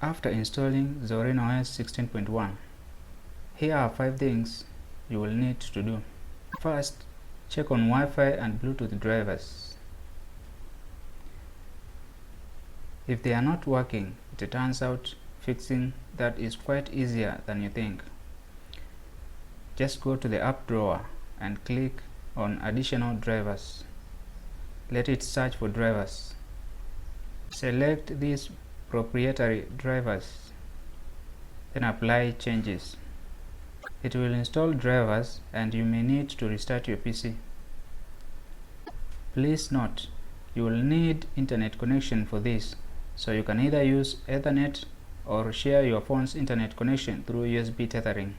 After installing ZORIN OS 16.1, here are 5 things you will need to do. First, check on Wi-Fi and Bluetooth drivers. If they are not working, it turns out fixing that is quite easier than you think. Just go to the app drawer and click on additional drivers. Let it search for drivers. Select these proprietary drivers, then apply changes. It will install drivers and you may need to restart your PC. Please note, you will need internet connection for this, so you can either use Ethernet or share your phone's internet connection through USB tethering.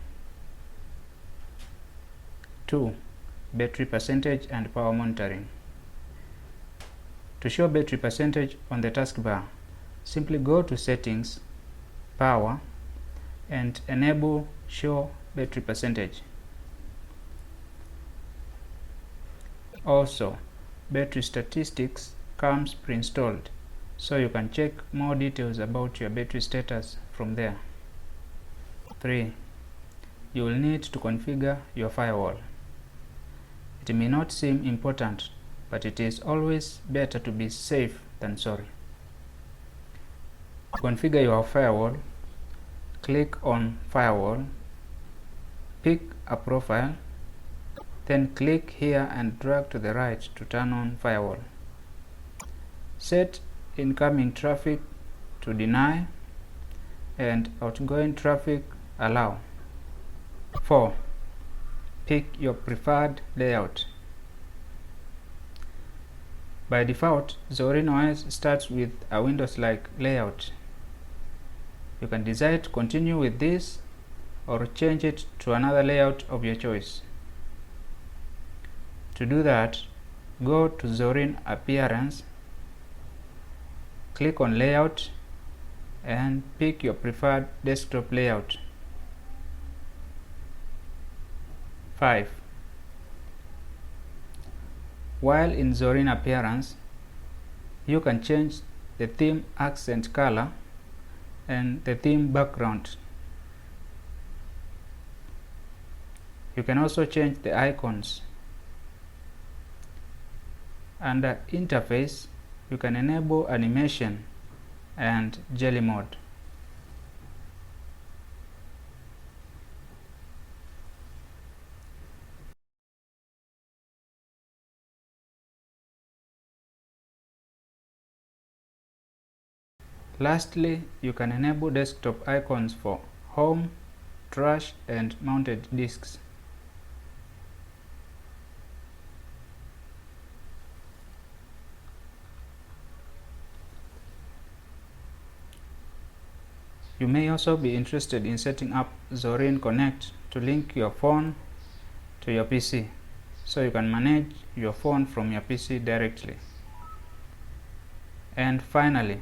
2. Battery percentage and power monitoring. To show battery percentage on the taskbar, simply go to Settings, Power, and enable Show Battery Percentage. Also, battery statistics comes pre-installed, so you can check more details about your battery status from there. 3. You will need to configure your firewall. It may not seem important, but it is always better to be safe than sorry. To configure your firewall, click on Firewall, pick a profile, then click here and drag to the right to turn on Firewall. Set incoming traffic to deny and outgoing traffic allow. 4. Pick your preferred layout. By default, ZORIN OS starts with a Windows-like layout. You can decide to continue with this or change it to another layout of your choice. To do that, go to ZORIN Appearance, click on Layout, and pick your preferred desktop layout. 5. While in ZORIN Appearance, you can change the theme accent color and the theme background. You can also change the icons. Under Interface, you can enable animation and jelly mode. Lastly, you can enable desktop icons for home, trash, and mounted disks. You may also be interested in setting up ZORIN Connect to link your phone to your PC, so you can manage your phone from your PC directly. And finally,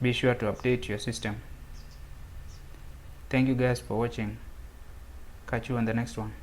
be sure to update your system. Thank you guys for watching. Catch you on the next one.